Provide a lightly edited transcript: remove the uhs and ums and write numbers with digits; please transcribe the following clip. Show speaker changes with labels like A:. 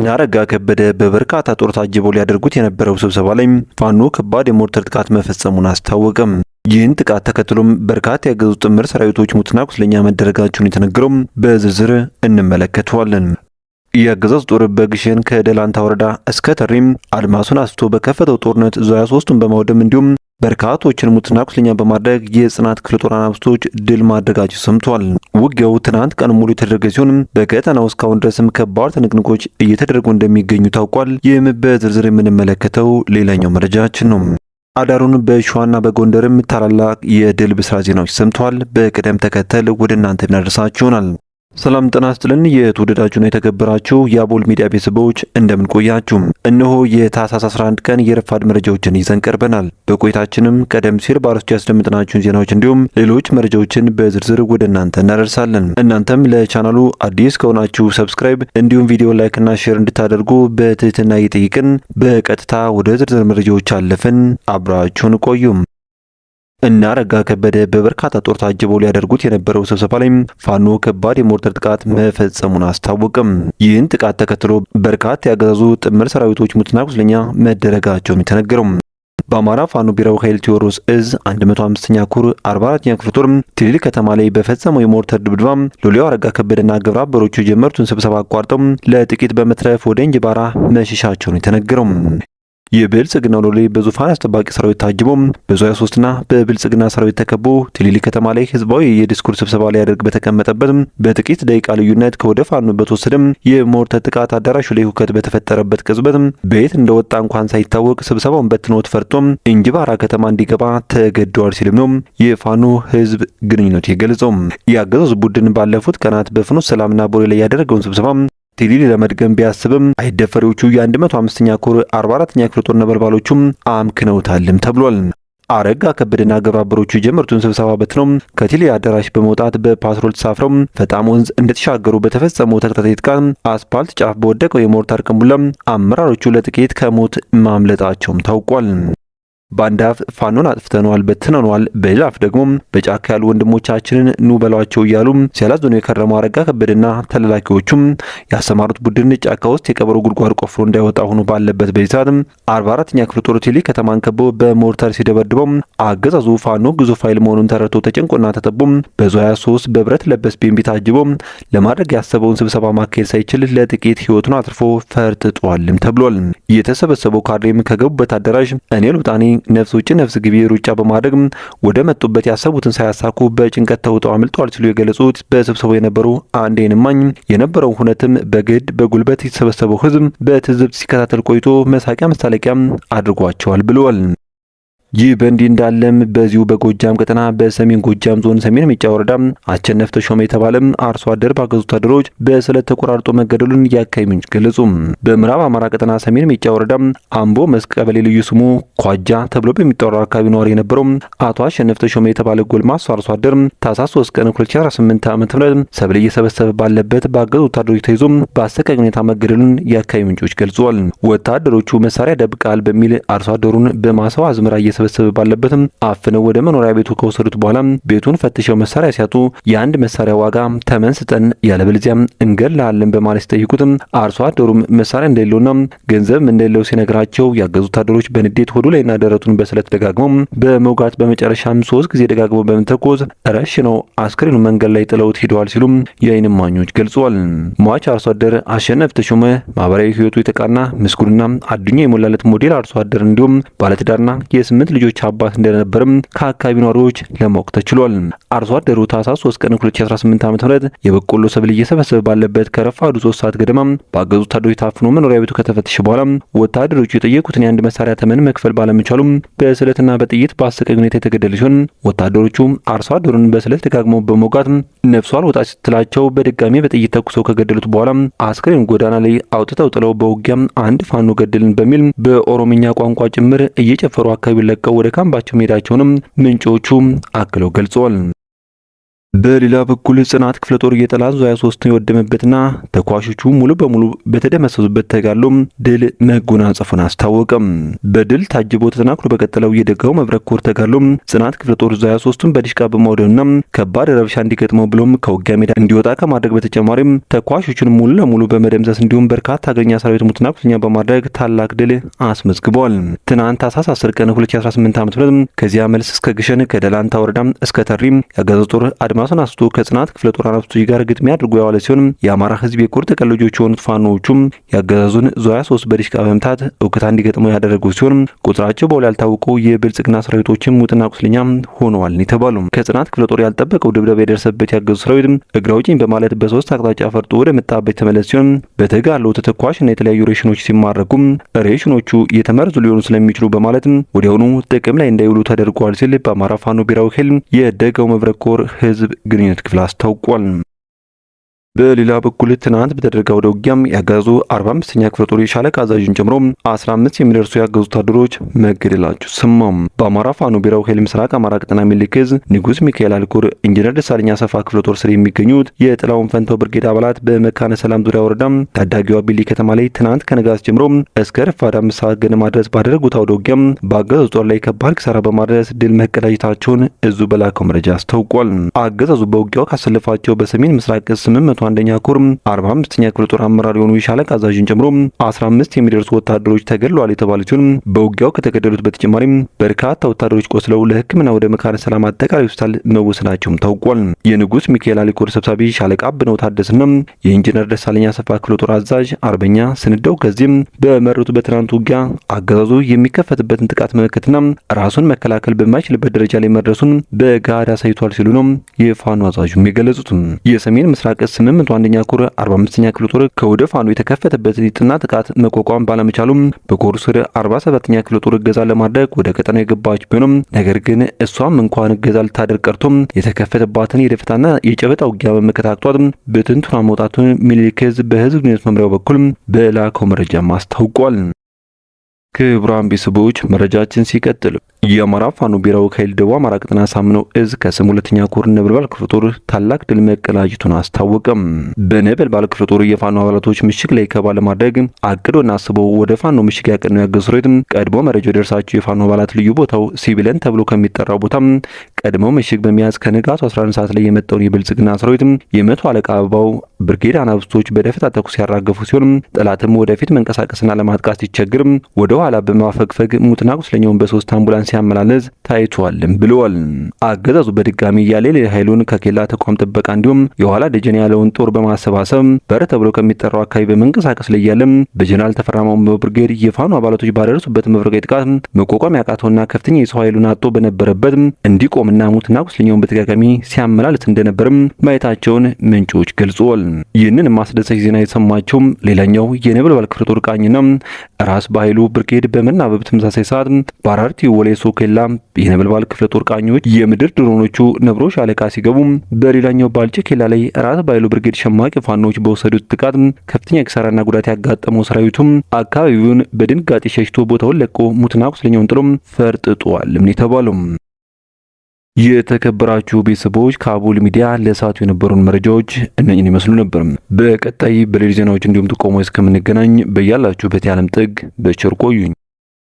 A: አረጋ ከበደ በበርካታ ጦር ታጅበው ሊያደርጉት የነበረው ስብሰባ ላይ ፋኖ ከባድ የሞርተር ጥቃት መፈጸሙን አስታወቀም። ይህን ጥቃት ተከትሎም በርካታ ያገዙ ጥምር ሰራዊቶች ሙትና ቁስለኛ መደረጋቸውን የተነገረው በዝርዝር እንመለከተዋለን። የአገዛዙ ጦር በግሸን ከደላንታ ወረዳ እስከ ተሪም አድማሱን አስፍቶ በከፈተው ጦርነት ዙ 23ቱን በማውደም እንዲሁም በርካቶችን ሙትና ቁስለኛ በማድረግ የጽናት ክፍለ ጦር አናብስቶች ድል ማድረጋቸው ሰምቷል። ውጊያው ትናንት ቀን ሙሉ የተደረገ ሲሆን በቀጠናው እስካሁን ድረስም ከባድ ትንቅንቆች እየተደረጉ እንደሚገኙ ታውቋል። ይህም በዝርዝር የምንመለከተው ሌላኛው መረጃችን ነው። አዳሩን በሸዋና በጎንደርም ታላላቅ የድል ብስራት ዜናዎች ሰምተዋል። በቅደም ተከተል ወደ እናንተ እናደርሳችሁ ይሆናል። ሰላም ጤና ይስጥልን። የተወደዳችሁና የተከበራችሁ የአቦል ሚዲያ ቤተሰቦች እንደምን ቆያችሁ? እነሆ የታህሳስ 11 ቀን የረፋድ መረጃዎችን ይዘን ቀርበናል። በቆይታችንም ቀደም ሲል በአርዕስቱ ያስደምጥናችሁን ዜናዎች እንዲሁም ሌሎች መረጃዎችን በዝርዝር ወደ እናንተ እናደርሳለን። እናንተም ለቻናሉ አዲስ ከሆናችሁ ሰብስክራይብ እንዲሁም ቪዲዮ ላይክና ሼር እንድታደርጉ በትህትና እየጠየቅን በቀጥታ ወደ ዝርዝር መረጃዎች አለፍን። አብራችሁን ቆዩም። አረጋ ከበደ በበርካታ ጦር ታጅበው ሊያደርጉት የነበረው ስብሰባ ላይ ፋኖ ከባድ የሞርተር ጥቃት መፈጸሙን አስታወቀም። ይህን ጥቃት ተከትሎ በርካታ ያገዛዙ ጥምር ሰራዊቶች ሙትና ቁስለኛ መደረጋቸውም የተነገረው በአማራ ፋኖ ብሔራዊ ኃይል ቴዎድሮስ እዝ 105ኛ ኩር 44ኛ ክፍለ ጦር ትሊሊ ከተማ ላይ በፈጸመው የሞርተር ድብደባ ሎሌው አረጋ ከበደና ግብረ አበሮቹ የጀመሩትን ስብሰባ አቋርጠው ለጥቂት በመትረፍ ወደ እንጅባራ መሸሻቸውን የተነገረው የብልጽግና ሎሌ በዙፋን አስጠባቂ ሰራዊት ታጅቦ በዙ 23ና በብልጽግና ሰራዊት ተከቦ ትሊሊ ከተማ ላይ ህዝባዊ የዲስኩር ስብሰባ ላይ ያደርግ በተቀመጠበት በጥቂት ደቂቃ ልዩነት ከወደ ፋኖ በተወሰደም የሞርተር ጥቃት አዳራሹ ላይ ሁከት በተፈጠረበት ቅጽበት ቤት እንደወጣ እንኳን ሳይታወቅ ስብሰባውን በትኖት ፈርቶም እንጅባራ ከተማ እንዲገባ ተገደዋል ሲልም ነው የፋኖ ህዝብ ግንኙነት የገለጸው። የአገዛዙ ቡድን ባለፉት ቀናት በፍኖተ ሰላምና ቦሌ ላይ ያደረገውን ስብሰባ ትሊሊ ለመድገም ቢያስብም አይደፈሪዎቹ የ105ኛ ኮር 44ኛ ክፍለ ጦር ነበልባሎቹም አምክነውታልም ተብሏል። አረጋ ከበደና ግብረ አበሮቹ የጀመሩትን ስብሰባ በትነው ከትሊሊ አዳራሽ በመውጣት በፓትሮል ተሳፍረው ፈጣም ወንዝ እንደተሻገሩ በተፈጸመው ተከታታይ ጥቃት አስፓልት ጫፍ በወደቀው የሞርታር ቅንቡላ አመራሮቹ ለጥቂት ከሞት ማምለጣቸውም ታውቋል። በአንድ አፍ ፋኖን አጥፍተነዋል በትነነዋል፣ በሌላ አፍ ደግሞ በጫካ ያሉ ወንድሞቻችንን ኑ በሏቸው እያሉ ሲያላዝኑ የከረመው አረጋ ከበደና ተላላኪዎቹም ያሰማሩት ቡድን ጫካ ውስጥ የቀበሮ ጉድጓድ ቆፍሮ እንዳይወጣ ሆኖ ባለበት በዚህ ሰዓት 44ኛ ክፍለ ጦር ትሊሊ ከተማን ከቦ በሞርተር ሲደበድበው አገዛዙ ፋኖ ግዙፍ ኃይል መሆኑን ተረድቶ ተጨንቆና ተጠቦ በዙ 23 በብረት ለበስ ቢኤምቢ ታጅቦ ለማድረግ ያሰበውን ስብሰባ ማካሄድ ሳይችል ለጥቂት ህይወቱን አትርፎ ፈርጥጧልም ተብሏል። የተሰበሰበው ካድሬም ከገቡበት አዳራሽ እኔ ልውጣኔ ነፍስ ውጭ ነፍስ ግቢ ሩጫ በማድረግ ወደ መጡበት ያሰቡትን ሳያሳኩ በጭንቀት ተውጠው አምልጠዋል ሲሉ የገለጹት በስብሰባው የነበሩ አንድ ዓይን እማኝ የነበረው ሁነትም በግድ በጉልበት የተሰበሰበው ህዝብ በትዝብት ሲከታተል ቆይቶ መሳቂያ መሳለቂያ አድርጓቸዋል ብለዋል። ይህ በእንዲህ እንዳለም በዚሁ በጎጃም ቀጠና በሰሜን ጎጃም ዞን ሰሜን ሜጫ ወረዳ አቸነፍ ተሾመ የተባለም አርሶ አደር ባገዙ ወታደሮች በስለት ተቆራርጦ መገደሉን የአካባቢ ምንጮች ገለጹ። በምዕራብ አማራ ቀጠና ሰሜን ሜጫ ወረዳ አምቦ መስክ ቀበሌ ልዩ ስሙ ኳጃ ተብሎ በሚጠራው አካባቢ ነዋሪ የነበረው አቶ አቸነፍ ተሾመ የተባለ ጎልማሳ አርሶ አደር ታህሳስ 3 ቀን 2018 ዓ.ም ሰብል እየሰበሰበ ባለበት ባገዙ ወታደሮች ተይዞ በአሰቃቂ ሁኔታ መገደሉን የአካባቢ ምንጮች ገልጸዋል። ወታደሮቹ መሳሪያ ደብቃል በሚል አርሶ አደሩን በማሳው አዝመራ ሰበሰበ ባለበትም አፍነው ወደ መኖሪያ ቤቱ ከወሰዱት በኋላ ቤቱን ፈትሸው መሳሪያ ሲያጡ የአንድ መሳሪያ ዋጋ ተመን ስጠን ያለበለዚያ እንገላለን በማለት ሲጠይቁትም አርሶ አደሩም መሳሪያ እንደሌለውና ገንዘብ እንደሌለው ሲነግራቸው ያገዙ ወታደሮች በንዴት ሆዱ ላይና ደረቱን በስለት ደጋግመው በመውጋት በመጨረሻም 3 ጊዜ ደጋግመው በመተኮስ ረሽነው አስክሬኑ መንገድ ላይ ጥለውት ሄደዋል ሲሉ የዓይን እማኞች ገልጸዋል። ሟች አርሶ አደር አሸነፍ ተሾመ ማህበራዊ ህይወቱ የተቃና ምስጉንና አዱኛ የሞላለት ሞዴል አርሶ አደር እንዲሁም ባለትዳርና የ8 ልጆች አባት እንደነበርም ከአካባቢ ነዋሪዎች ለማወቅ ተችሏል። አርሶ አደሩ ታህሳስ 3 ቀን 2018 ዓ.ም የበቆሎ ሰብል እየሰበሰበ ባለበት ከረፋዱ 3 ሰዓት ገደማ ባገዙ ወታደሮች ታፍኖ መኖሪያ ቤቱ ከተፈተሸ በኋላ ወታደሮቹ የጠየቁትን የአንድ መሳሪያ ተመን መክፈል ባለመቻሉም በስለትና በጥይት በአሰቃቂ ሁኔታ የተገደሉ ሲሆን ወታደሮቹ አርሶ አደሩን በስለት ደጋግመው በመውጋት ነፍሱ አልወጣ ስትላቸው በድጋሚ በጥይት ተኩሰው ከገደሉት በኋላ አስክሬን ጎዳና ላይ አውጥተው ጥለው በውጊያም አንድ ፋኖ ገደልን በሚል በኦሮምኛ ቋንቋ ጭምር እየጨፈሩ አካባቢ ለቀው ወደ ካምባቸው መሄዳቸውንም ምንጮቹ አክለው ገልጸዋል። በሌላ በኩል ጽናት ክፍለ ጦር የጠላት ዙ 23 የወደመበትና ተኳሾቹ ሙሉ በሙሉ በተደመሰሱበት ተጋድሎ ድል መጎናጸፉን አስታወቀም። በድል ታጅቦ ተጠናክሮ በቀጠለው የደጋው መብረቅ ኮር ተጋድሎ ጽናት ክፍለ ጦር ዙ 23ን በዲሽቃ በማውደምና ከባድ ረብሻ እንዲገጥመው ብሎም ከውጊያ ሜዳ እንዲወጣ ከማድረግ በተጨማሪም ተኳሾቹን ሙሉ ለሙሉ በመደምሰስ እንዲሁም በርካታ እግረኛ ሰራዊት ሙትና ቁስለኛ በማድረግ ታላቅ ድል አስመዝግቧል። ትናንት ታኅሳስ 10 ቀን 2018 ዓ.ም ከዚያ መልስ እስከ ግሸን ከደላንታ ወረዳ እስከ ተሪ ያገዘ ጦር አድማሱን አስቶ ከጽናት ክፍለ ጦር አናብስቶች ጋር ግጥሚያ አድርጎ ያዋለ ሲሆን የአማራ ህዝብ የኮር ተቀላጆች የሆኑት ፋኖዎቹም ያገዛዙን ዙ 23 በዲሽቃ በመምታት እውቅታ እንዲገጥመው ያደረጉ ሲሆን ቁጥራቸው በውል ያልታወቁ የብልጽግና ሰራዊቶችም ሙትና ቁስለኛ ሆነዋል የተባሉ ከጽናት ክፍለ ጦር ያልጠበቀው ድብደባ የደረሰበት ያገዙ ሰራዊት እግራ አውጪኝ በማለት በሶስት አቅጣጫ ፈርጦ ወደ መጣበት ተመለስ ሲሆን በተጋድሎው ተተኳሽና የተለያዩ ሬሽኖች ሲማረኩም ሬሽኖቹ የተመረዙ ሊሆኑ ስለሚችሉ በማለት ወዲያውኑ ጥቅም ላይ እንዳይውሉ ተደርጓል ሲል በአማራ ፋኖ ብሔራዊ ኃይል የደጋው መብረቅ ኮር ህዝብ ግንኙነት ክፍል አስታውቋል። በሌላ በኩል ትናንት በተደረገው ውጊያም ያገዙ 45ኛ ክፍለ ጦር የሻለቃ አዛዥን ጨምሮ 15 የሚደርሱ ያገዙ ወታደሮች መገደላቸው ሰማም። በአማራ ፋኖ ብሔራዊ ኃይል ምስራቅ አማራ ቀጠና ሚኒሊክ ዕዝ ንጉስ ሚካኤል አልኮር ኢንጂነር ደሳለኝ አሰፋ ክፍለ ጦር ስር የሚገኙት የጥላውን ፈንታው ብርጌድ አባላት በመካነ ሰላም ዙሪያ ወረዳ ታዳጊዋ ቢሊ ከተማ ላይ ትናንት ከነጋስ ጀምሮ እስከ ረፋድ 5 ሰዓት ገደማ ድረስ ባደረጉት አውደ ውጊያም በአገዛዙ ጦር ላይ ከባድ ኪሳራ በማድረስ ድል መቀዳጀታቸውን እዙ በላከው መረጃ አስታውቋል። አገዛዙ በውጊያው ካሰለፋቸው በሰሜን ምስራቅ ዕዝ 801ኛ ኮር 45ኛ ክፍለ ጦር አመራር የሆኑ የሻለቃ አዛዥን ጨምሮ 15 የሚደርሱ ወታደሮች ተገድለዋል የተባለ ሲሆን በውጊያው ከተገደሉት በተጨማሪም በርካታ ወታደሮች ቆስለው ለሕክምና ወደ መካነ ሰላም አጠቃላይ ሆስፒታል መወሰዳቸውም ታውቋል። የንጉስ ሚካኤል አልኮር ሰብሳቢ ሻለቃ አብነው ታደሰና የኢንጂነር ደሳለኝ አሰፋ ክፍለ ጦር አዛዥ አርበኛ ስንደው ከዚህም በመሩት በትናንት ውጊያ አገዛዙ የሚከፈትበትን ጥቃት መመከትና ራሱን መከላከል በማይችልበት ደረጃ ላይ መድረሱን በጋራ አሳይቷል ሲሉ ነው የፋኖ አዛዡም የገለጹት። የሰሜን ምስራቅ ዕዝ 801ኛ ኮር 45ኛ ክፍለ ጦር ከወደ ፋኖ የተከፈተበትን የጥና ጥቃት መቋቋም ባለመቻሉም በኮር ስር 47ኛ ክፍለ ጦር እገዛ ለማድረግ ወደ ቀጠናው የገባች ቢሆንም ነገር ግን እሷም እንኳን እገዛ ልታደርግ ቀርቶም የተከፈተባትን የደፈጣና የጨበጣ ውጊያ በመከታተሏት በትንቱና መውጣቱን ሚኒሊክ ዕዝ በህዝብ ግንኙነት መምሪያው በኩል በላከው መረጃም አስታውቋል። ክቡራን ቤተሰቦች መረጃችን ሲቀጥል የአማራ ፋኖ ብሔራዊ ኃይል ደቡብ አማራ ቀጠና ሳምነው ዕዝ ከስም 2ኛ ኮር ነበልባል ክፍለ ጦር ታላቅ ድል መቀዳጀቱን አስታወቀም። በነበልባል ክፍለ ጦር የፋኖ አባላቶች ምሽግ ላይ ከባ ለማድረግ አቅዶና አስበው ወደ ፋኖ ምሽግ ያቀኑ ያገዙ ሰራዊት ቀድሞ መረጃው ደርሳቸው የፋኖ አባላት ልዩ ቦታው ሲቪለን ተብሎ ከሚጠራው ቦታ ቀድሞ ምሽግ በመያዝ ከንጋቱ 11 ሰዓት ላይ የመጣውን የብልጽግና ሰራዊት የመቶ አለቃ አበባው ብርጌድ አናብስቶች በደፈጣ ተኩስ ያራገፉ ሲሆን ጠላትም ወደፊት መንቀሳቀስና ለማጥቃት ሲቸግር ወደ ኋላ በማፈግፈግ ሙትና ቁስለኛውን በሶስት አምቡላንስ ሲያመላለስ ታይቷልም ብለዋል። አገዛዙ በድጋሚ ያሌለ ኃይሉን ከኬላ ተቋም ጥበቃ እንዲሁም የኋላ ደጀን ያለውን ጦር በማሰባሰብ በር ተብሎ ከሚጠራው አካባቢ በመንቀሳቀስ ላይ ያለም በጀነራል ተፈራማው ብርጌድ የፋኖ አባላቶች ባደረሱበት መብረቃዊ ጥቃት መቋቋም ያቃተውና ከፍተኛ የሰው ኃይሉን አጥቶ በነበረበት እንዲቆምና ሙትና ቁስለኛውን በተጋጋሚ ሲያመላለስ እንደነበርም ማየታቸውን ምንጮች ገልጸዋል። ይህንን ማስደሰች ዜና የሰማቸው ሌላኛው የነበልባል ክፍለ ጦር ቃኝና ራስ በኃይሉ ብርጌድ በመናበብ ተመሳሳይ ሰዓት ባራርቲ ወሌ ሶኬላ የነበልባል ክፍለ ጦር ቃኞች የምድር ድሮኖቹ ነብሮ ሻለቃ ሲገቡ በሌላኛው ባልጭ ኬላ ላይ ራስ በኃይሉ ብርጌድ ሸማቂ ፋኖች በወሰዱት ጥቃት ከፍተኛ ኪሳራና ጉዳት ያጋጠመው ሰራዊቱም አካባቢውን በድንጋጤ ሸሽቶ ቦታውን ለቆ ሙትና ቁስለኛውን ጥሎም ፈርጥጧል የተባለው። የተከበራችሁ ቤተሰቦች ከአቦል ሚዲያ ለሰዓቱ የነበሩን መረጃዎች እነኝን ይመስሉ ነበር። በቀጣይ በሌሎች ዜናዎች እንዲሁም ጥቆማዎች እስከምንገናኝ በያላችሁበት የዓለም ጥግ በቸር ቆዩኝ።